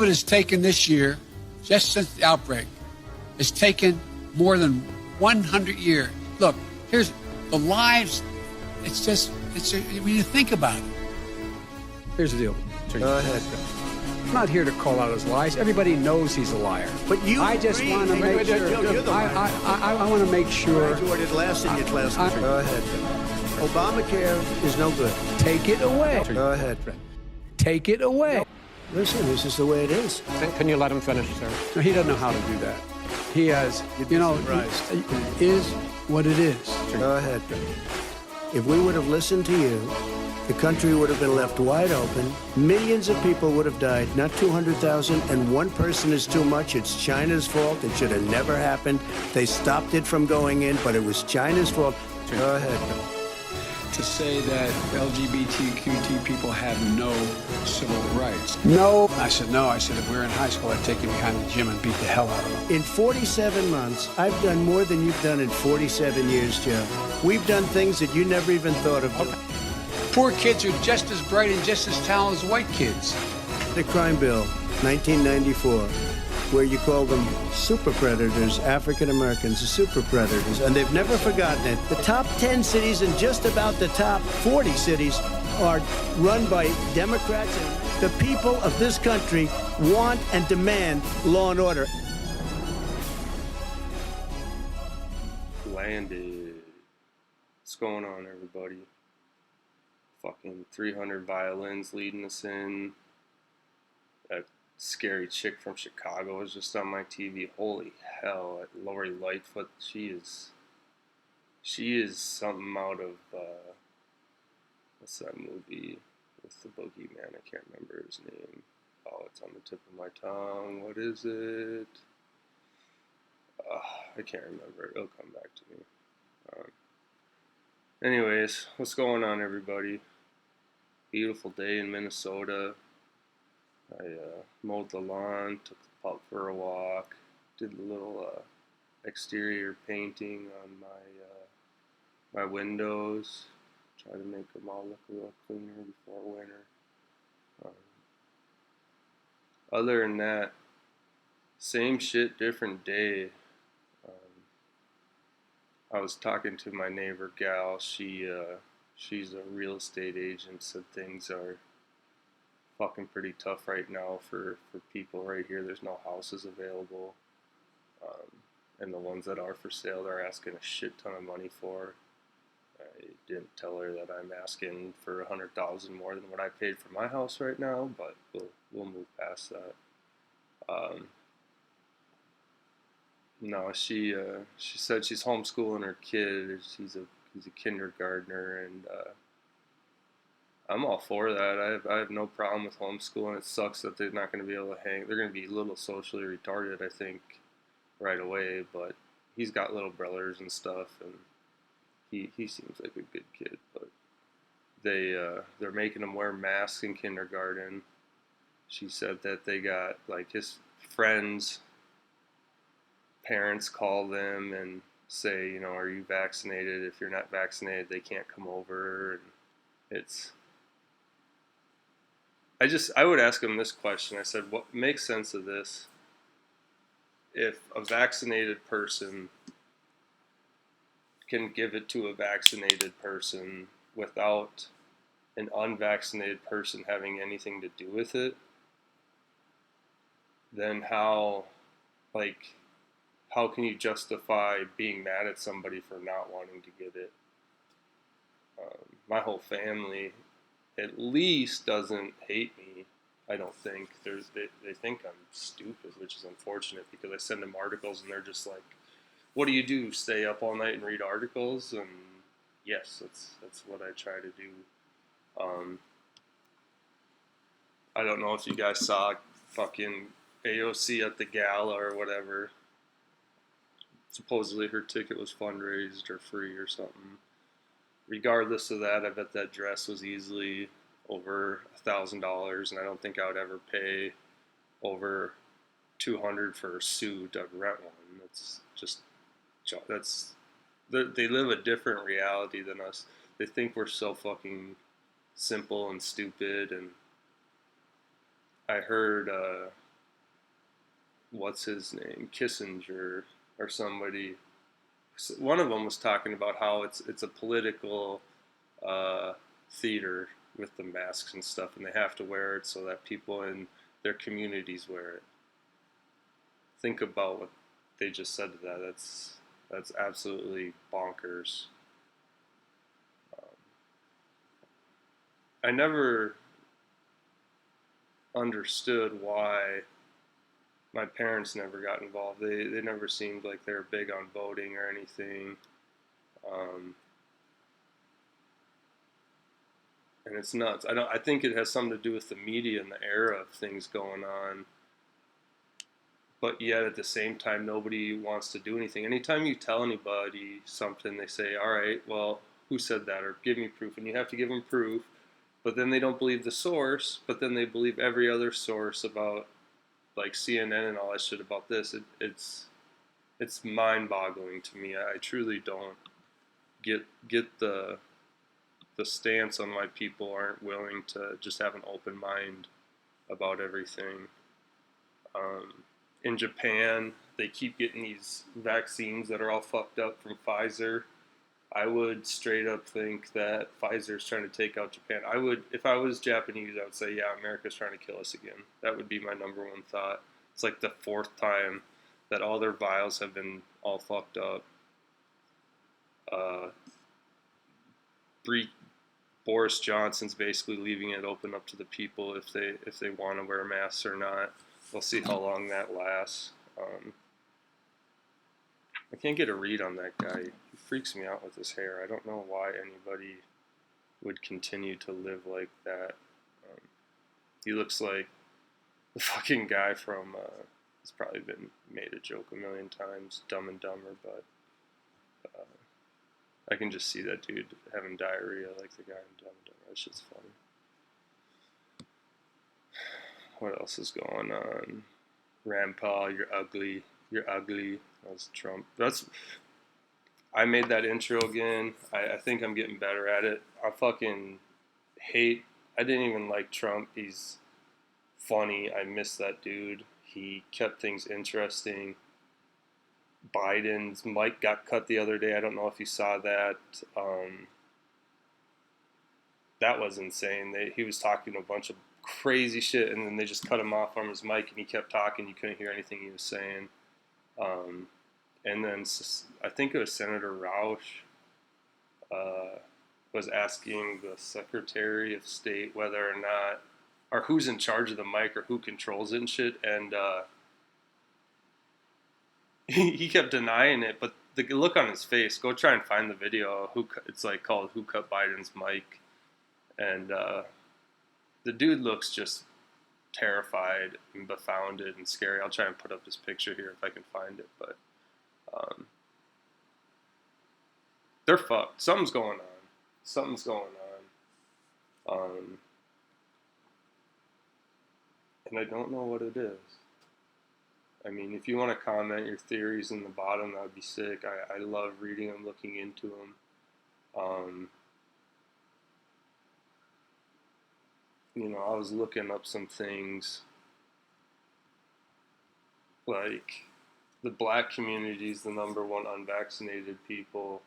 COVID has taken this year, just since the outbreak, it's taken more than 100 years. Look, here's the lives. When you think about it. Here's the deal. Go ahead. I'm not here to call out his lies. Everybody knows he's a liar. But you I just want to make sure. You're the liar. I want to make sure. It lasts in your class. Go ahead. Obamacare is no good. Take it away. Go ahead. Take it away. Listen, this is the way it is. Can you let him finish, sir? No, he doesn't know how to do that. He has, it is what it is. Go ahead. If we would have listened to you, the country would have been left wide open. Millions of people would have died, not 200,000, and one person is too much. It's China's fault. It should have never happened. They stopped it from going in, but it was China's fault. Go ahead. To say that LGBTQT people have no civil rights. No. I said, no. I said, if we were in high school, I'd take you behind the gym and beat the hell out of them. In 47 months, I've done more than you've done in 47 years, Joe. We've done things that you never even thought of doing. Poor kids are just as bright and just as talented as white kids. The crime bill, 1994, where you call them super predators, African Americans, super predators, and they've never forgotten it. The top 10 cities and just about the top 40 cities are run by Democrats, and the people of this country want and demand law and order. Landed. What's going on, everybody? Fucking 300 violins leading us in. That scary chick from Chicago was just on my TV. Holy hell, Lori Lightfoot, she is something out of what's that movie with the boogeyman? I can't remember his name. Oh, it's on the tip of my tongue. What is it? I can't remember it. It'll come back to me. Anyways, what's going on, everybody? Beautiful day in Minnesota. I mowed the lawn, took the pup for a walk, did a little exterior painting on my windows, try to make them all look a little cleaner before winter. Other than that, same shit, different day. I was talking to my neighbor gal. She's a real estate agent, said things are fucking pretty tough right now for people right here. There's no houses available, and the ones that are for sale, they're asking a shit ton of money for. I didn't tell her that I'm asking for $100,000 more than what I paid for my house right now, but we'll move past that. No, she said she's homeschooling her kid. He's a kindergartner, and I'm all for that. I have no problem with homeschooling. It sucks that they're not going to be able to hang. They're going to be a little socially retarded, I think, right away. But he's got little brothers and stuff, and he seems like a good kid. But they're making him wear masks in kindergarten. She said that they got, like, his friends' parents call them and say, are you vaccinated? If you're not vaccinated, they can't come over. And I would ask them this question. I said, what makes sense of this? If a vaccinated person can give it to a vaccinated person without an unvaccinated person having anything to do with it, then how can you justify being mad at somebody for not wanting to get it? My whole family at least doesn't hate me. I don't think. They think I'm stupid, which is unfortunate because I send them articles and they're just like, what do you do? Stay up all night and read articles? And yes, that's what I try to do. I don't know if you guys saw fucking AOC at the gala or whatever. Supposedly her ticket was fundraised or free or something. Regardless of that, I bet that dress was easily over $1,000, and I don't think I would ever pay over $200 for a suit. I'd rent one. They live a different reality than us. They think we're so fucking simple and stupid. And I heard what's his name, Kissinger or somebody. One of them was talking about how it's a political theater with the masks and stuff, and they have to wear it so that people in their communities wear it. Think about what they just said to that. That's absolutely bonkers. I never understood why my parents never got involved. They never seemed like they were big on voting or anything. And it's nuts. I think it has something to do with the media and the era of things going on. But yet at the same time, nobody wants to do anything. Anytime you tell anybody something, they say, all right, well, who said that? Or give me proof. And you have to give them proof. But then they don't believe the source, but then they believe every other source about, like, CNN and all that shit about this. It's mind-boggling to me. I truly don't get the stance on why people aren't willing to just have an open mind about everything. In Japan, they keep getting these vaccines that are all fucked up from Pfizer. I would straight up think that Pfizer's trying to take out Japan. If I was Japanese, I would say, yeah, America's trying to kill us again. That would be my number one thought. It's like the fourth time that all their vials have been all fucked up. Boris Johnson's basically leaving it open up to the people if they want to wear masks or not. We'll see how long that lasts. I can't get a read on that guy. He freaks me out with his hair. I don't know why anybody would continue to live like that. He looks like the fucking guy from, it's probably been made a joke a million times, Dumb and Dumber, but I can just see that dude having diarrhea like the guy in Dumb and Dumber. That shit's funny. What else is going on? Rand Paul, you're ugly. You're ugly. That's Trump. I made that intro again. I think I'm getting better at it. I didn't even like Trump. He's funny. I miss that dude. He kept things interesting. Biden's mic got cut the other day. I don't know if you saw that. That was insane. He was talking a bunch of crazy shit, and then they just cut him off from his mic, and he kept talking. You couldn't hear anything he was saying. And then I think it was Senator Roush was asking the Secretary of State whether or not, or who's in charge of the mic or who controls it and shit, and he kept denying it, but the look on his face, go try and find the video, it's like called Who Cut Biden's Mic, and the dude looks just terrified and befounded and scary. I'll try and put up this picture here if I can find it, but they're fucked. Something's going on. And I don't know what it is. I mean, if you want to comment your theories in the bottom, that would be sick. I love reading them, looking into them. I was looking up some things, like the black community is the number one unvaccinated people,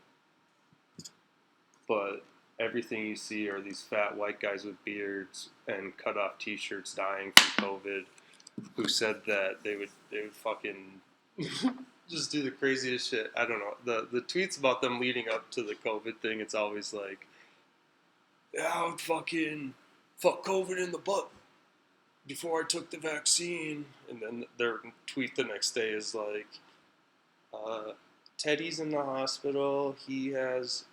but everything you see are these fat white guys with beards and cut off t-shirts dying from COVID, who said that they would fucking just do the craziest shit. I don't know. The tweets about them leading up to the COVID thing, it's always like, yeah, I would fucking fuck COVID in the butt before I took the vaccine. And then their tweet the next day is like, Teddy's in the hospital. He has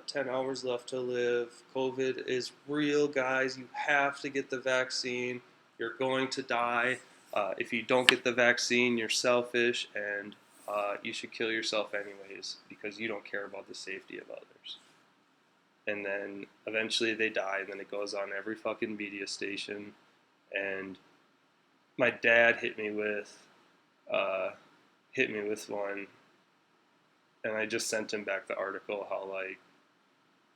10 hours left to live. COVID is real, guys. You have to get the vaccine. You're going to die. If you don't get the vaccine, you're selfish, and you should kill yourself anyways because you don't care about the safety of others. And then eventually they die, and then it goes on every fucking media station. And my dad hit me with one, and I just sent him back the article how like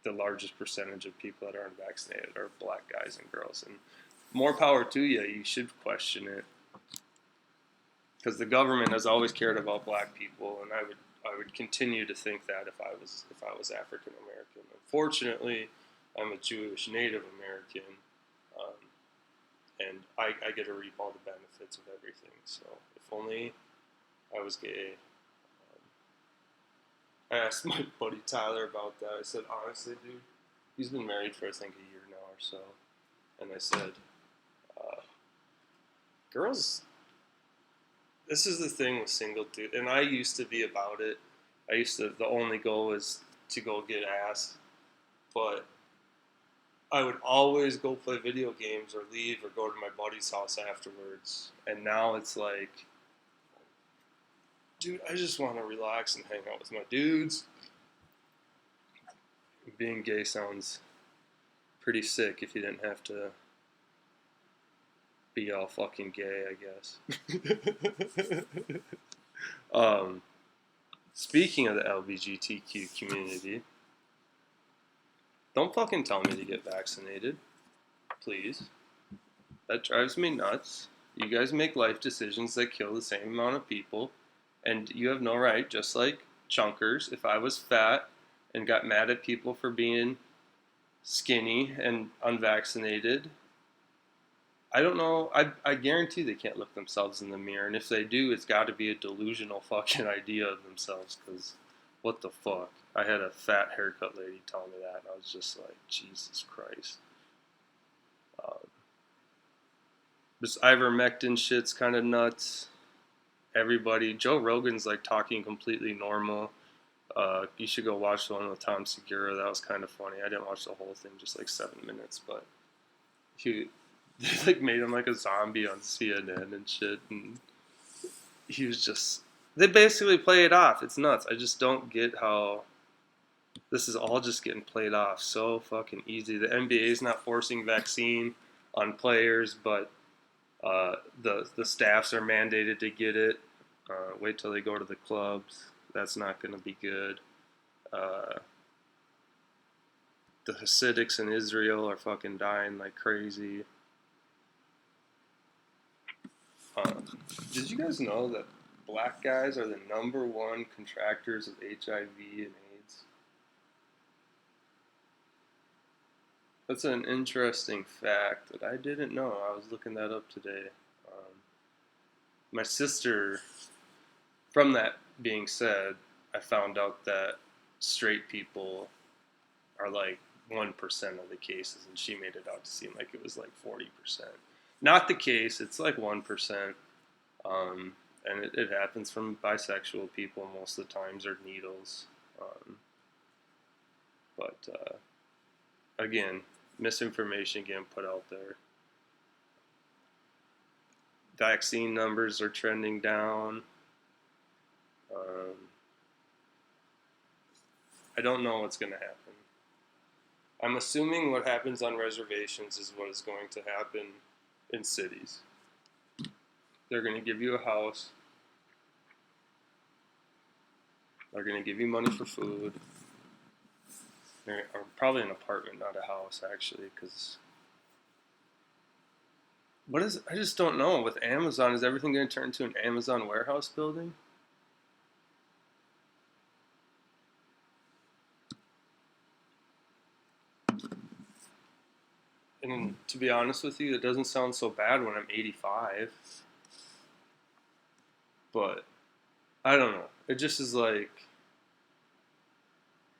the largest percentage of people that are unvaccinated are black guys and girls, and more power to you. You should question it. because the government has always cared about black people, and I would continue to think that if I was African American. Unfortunately, I'm a Jewish Native American, and I get to reap all the benefits of everything. So if only I was gay. I asked my buddy Tyler about that. I said, honestly, dude, he's been married for I think a year now or so, and I said, girls. This is the thing with single dude, and I used to be about it. The only goal was to go get ass, but I would always go play video games or leave or go to my buddy's house afterwards. And now it's like, dude, I just want to relax and hang out with my dudes. Being gay sounds pretty sick if you didn't have to be all fucking gay, I guess. Speaking of the LGBTQ community, don't fucking tell me to get vaccinated, please. That drives me nuts. You guys make life decisions that kill the same amount of people, and you have no right, just like chunkers. If I was fat and got mad at people for being skinny and unvaccinated, I don't know. I guarantee they can't look themselves in the mirror, and if they do, it's got to be a delusional fucking idea of themselves, because what the fuck? I had a fat haircut lady tell me that, and I was just like, Jesus Christ. This ivermectin shit's kind of nuts. Everybody, Joe Rogan's like talking completely normal. You should go watch the one with Tom Segura. That was kind of funny. I didn't watch the whole thing, just like 7 minutes, but they like made him like a zombie on CNN and shit, and he was just, they basically play it off. It's nuts. I just don't get how this is all just getting played off so fucking easy. The NBA is not forcing vaccine on players, but the staffs are mandated to get it. Wait till they go to the clubs. That's not going to be good. The Hasidics in Israel are fucking dying like crazy. Did you guys know that black guys are the #1 contractors of HIV and AIDS? That's an interesting fact that I didn't know. I was looking that up today. My sister, from that being said, I found out that straight people are like 1% of the cases, and she made it out to seem like it was like 40%. Not the case. It's like 1%. And it happens from bisexual people most of the times, or needles. But again, misinformation getting put out there. Vaccine numbers are trending down. I don't know what's going to happen. I'm assuming what happens on reservations is what is going to happen in cities. They're going to give you a house. They're going to give you money for food. Or probably an apartment, not a house, actually, because I just don't know. With Amazon, is everything going to turn into an Amazon warehouse building? And to be honest with you, it doesn't sound so bad when I'm 85. But I don't know. It just is like,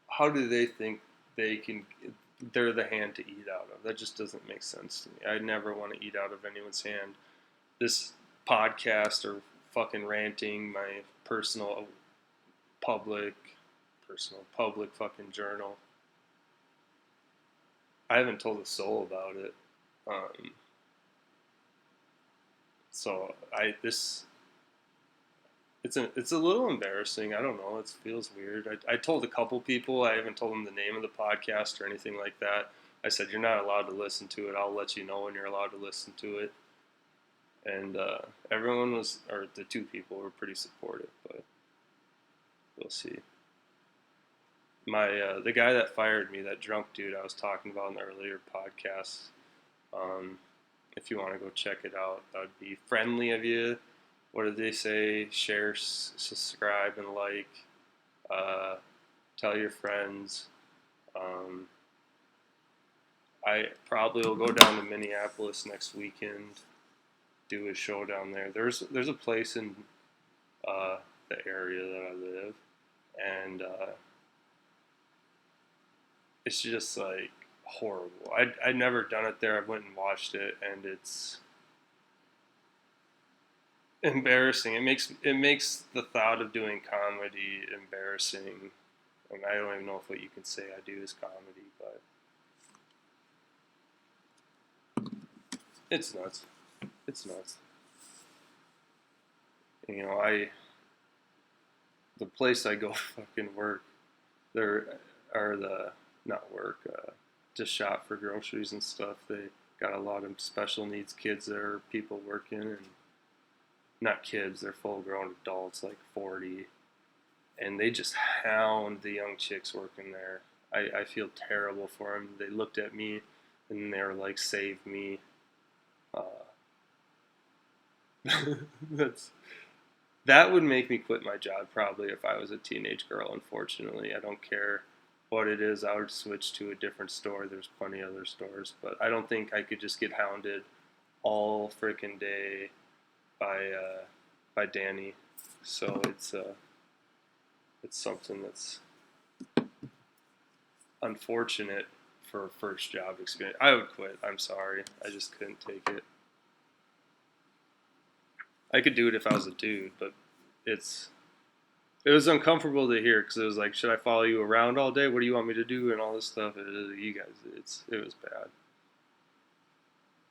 how do they think they're the hand to eat out of? That just doesn't make sense to me. I never want to eat out of anyone's hand. This podcast or fucking ranting, my personal public fucking journal, I haven't told a soul about it. It's a little embarrassing. I don't know. It feels weird. I told a couple people. I haven't told them the name of the podcast or anything like that. I said, you're not allowed to listen to it. I'll let you know when you're allowed to listen to it. And everyone was, or the 2 people were pretty supportive, but we'll see. The guy that fired me, that drunk dude I was talking about in the earlier podcast, if you want to go check it out, that would be friendly of you. what did they say? Share, subscribe, and like. Tell your friends. I probably will go down to Minneapolis next weekend, do a show down there. There's a place in the area that I live, and it's just like horrible. I'd never done it there. I went and watched it, and it's embarrassing. It makes the thought of doing comedy embarrassing. And I don't even know if what you can say I do is comedy, but it's nuts. It's nuts. You know, the place I go fucking work, there are not work, just shop for groceries and stuff. They got a lot of special needs kids there, people working, and not kids, they're full grown adults, like 40. And they just hound the young chicks working there. I feel terrible for them. They looked at me and they were like, "Save me." That would make me quit my job probably if I was a teenage girl. Unfortunately, I don't care what it is. I would switch to a different store. There's plenty of other stores, but I don't think I could just get hounded all freaking day by Danny. So it's something that's unfortunate for a first job experience. I would quit. I'm sorry. I just couldn't take it. I could do it if I was a dude, but it was uncomfortable to hear because it was like, should I follow you around all day? What do you want me to do? And all this stuff. You guys, it was bad.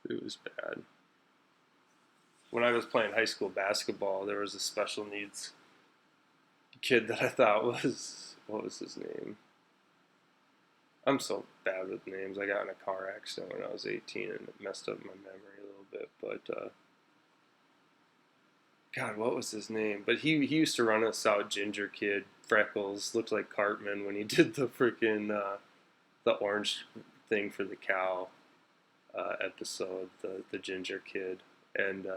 It was bad. When I was playing high school basketball, there was a special needs kid that I thought was, what was his name? I'm so bad with names. I got in a car accident when I was 18 and it messed up my memory a little bit. But God, what was his name? But he used to run us out, ginger kid, freckles, looked like Cartman when he did the freaking the orange thing for the cow episode, the ginger kid, and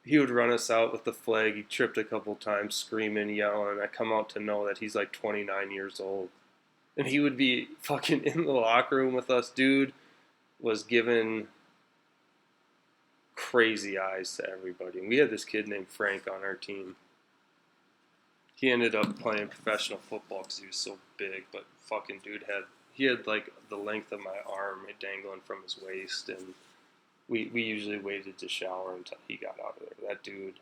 he would run us out with the flag. He tripped a couple times, screaming, yelling. I come out to know that he's like 29 years old. And he would be fucking in the locker room with us. Dude was giving crazy eyes to everybody. And we had this kid named Frank on our team. He ended up playing professional football because he was so big. But fucking dude had like the length of my arm dangling from his waist. And we usually waited to shower until he got out of there. That dude,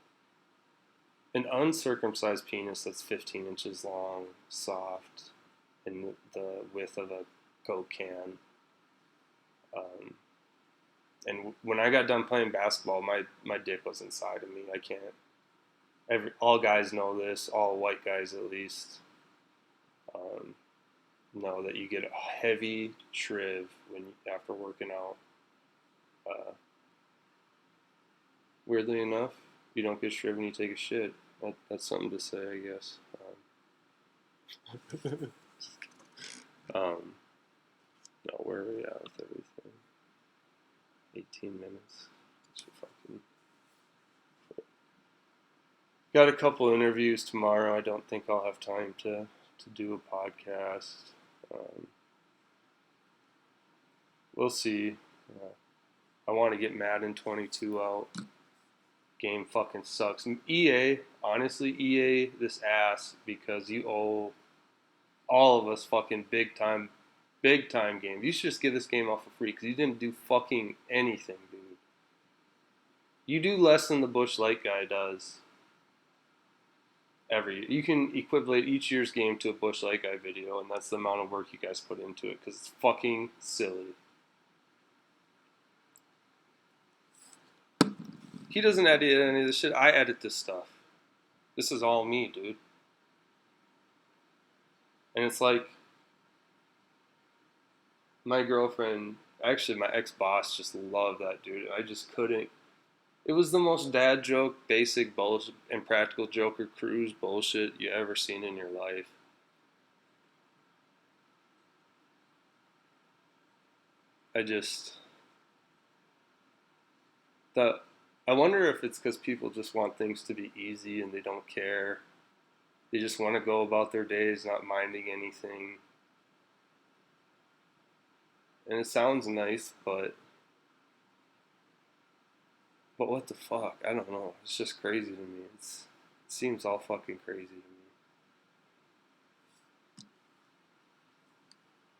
an uncircumcised penis that's 15 inches long, soft, and the width of a Coke can. And when I got done playing basketball, my dick was inside of me. I can't. All guys know this. All white guys, at least, know that you get a heavy triv after working out. Weirdly enough, you don't get shriv when you take a shit. That's something to say, I guess. No, where are we at with everything? 18 minutes. Got a couple interviews tomorrow. I don't think I'll have time to do a podcast. We'll see. I want to get Madden 22 out. Game fucking sucks. EA, honestly, EA this ass because you owe all of us fucking big time games. You should just give this game off for free because you didn't do fucking anything, dude. You do less than the Busch Light guy does every year. You can equivalent each year's game to a Busch Light guy video, and that's the amount of work you guys put into it because it's fucking silly. He doesn't edit any of this shit. I edit this stuff. This is all me, dude. And it's like, my girlfriend, actually my ex-boss just loved that dude. I just couldn't. It was the most dad joke, basic bullshit, and practical Joker cruise bullshit you ever seen in your life. I wonder if it's because people just want things to be easy and they don't care. They just want to go about their days not minding anything. And it sounds nice, but what the fuck? I don't know. It's just crazy to me. It seems all fucking crazy to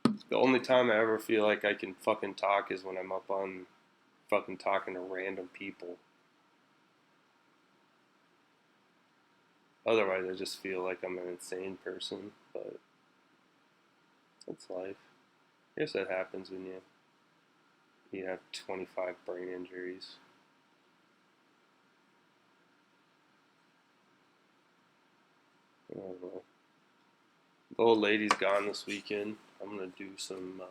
me. The only time I ever feel like I can fucking talk is when I'm up on fucking talking to random people. Otherwise, I just feel like I'm an insane person, but that's life. I guess that happens when you have 25 brain injuries. I don't know. The old lady's gone this weekend. I'm gonna do some.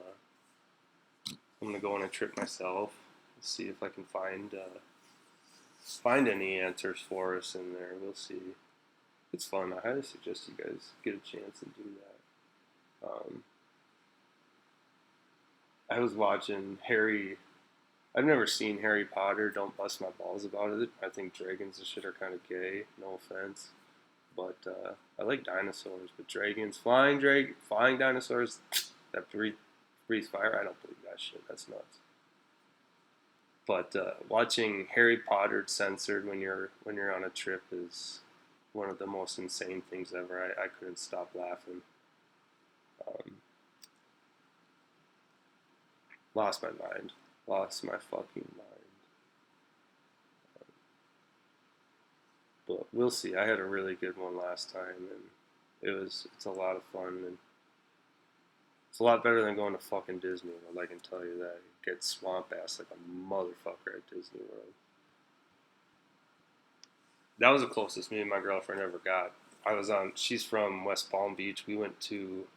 I'm gonna go on a trip myself. See if I can find any answers for us in there. We'll see. It's fun. I highly suggest you guys get a chance and do that. I was watching Harry. I've never seen Harry Potter. Don't bust my balls about it. I think dragons and shit are kind of gay. No offense. But I like dinosaurs. But dragons, flying dinosaurs that breathe fire, I don't believe that shit. That's nuts. But watching Harry Potter censored when you're on a trip is one of the most insane things ever. I couldn't stop laughing. Lost my mind. Lost my fucking mind. But we'll see. I had a really good one last time, and it's a lot of fun, and it's a lot better than going to fucking Disney World. I can tell you that. You get swamp ass like a motherfucker at Disney World. That was the closest me and my girlfriend ever got. She's from West Palm Beach. We went to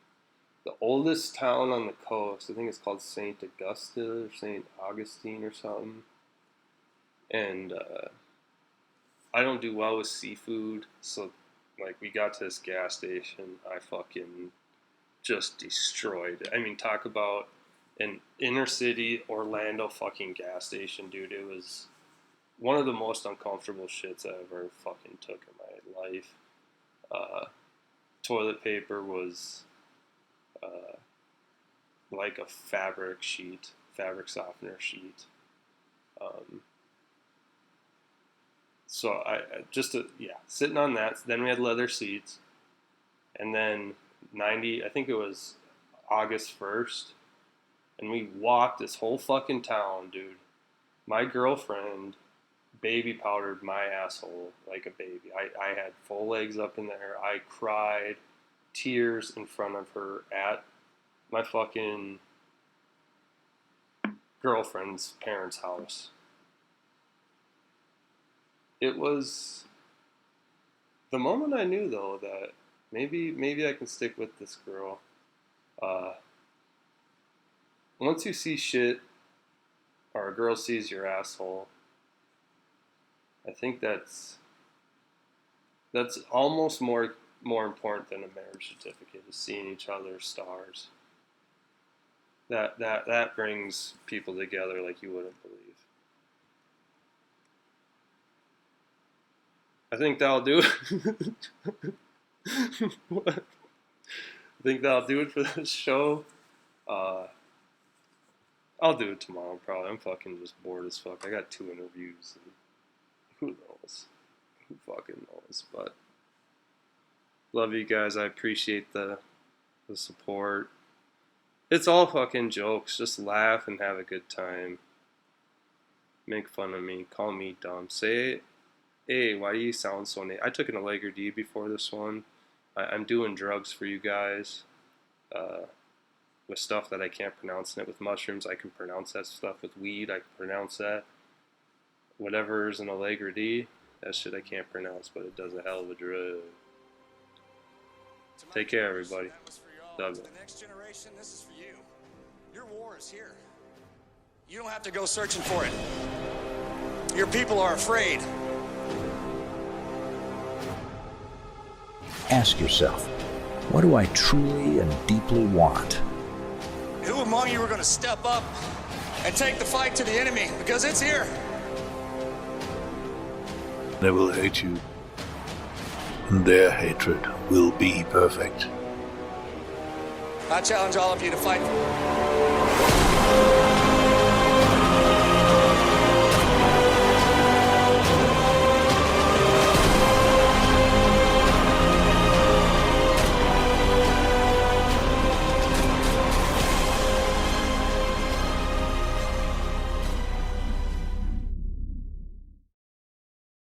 the oldest town on the coast. I think it's called St. Augusta or St. Augustine or something. And I don't do well with seafood, so like we got to this gas station, I fucking just destroyed it. I mean, talk about an inner city Orlando fucking gas station, dude. It was one of the most uncomfortable shits I ever fucking took in my life. Toilet paper was like a fabric softener sheet. So sitting on that. Then we had leather seats, and then I think it was August 1st, and we walked this whole fucking town, dude. My girlfriend baby powdered my asshole like a baby. I had full legs up in there. I cried tears in front of her at my fucking girlfriend's parents' house. It was the moment I knew, though, that maybe I can stick with this girl. Once you see shit, or a girl sees your asshole, I think that's almost more important than a marriage certificate, is seeing each other's stars. That brings people together like you wouldn't believe. I think that'll do it. I think that'll do it for this show. I'll do it tomorrow probably. I'm fucking just bored as fuck. I got 2 interviews. And who knows? Who fucking knows? But love you guys. I appreciate the support. It's all fucking jokes. Just laugh and have a good time. Make fun of me. Call me dumb. Say, hey, why do you sound so I took an Allegra D before this one. I'm doing drugs for you guys. With stuff that I can't pronounce in it. With mushrooms, I can pronounce that stuff. With weed, I can pronounce that. Whatever is an Allegra D, that shit I can't pronounce, but it does a hell of a drug. Take care, everybody. Love it. The next generation, this is for you. Your war is here. You don't have to go searching for it. Your people are afraid. Ask yourself, what do I truly and deeply want? Who among you are going to step up and take the fight to the enemy? Because it's here. they will hate you. And their hatred will be perfect. I challenge all of you to fight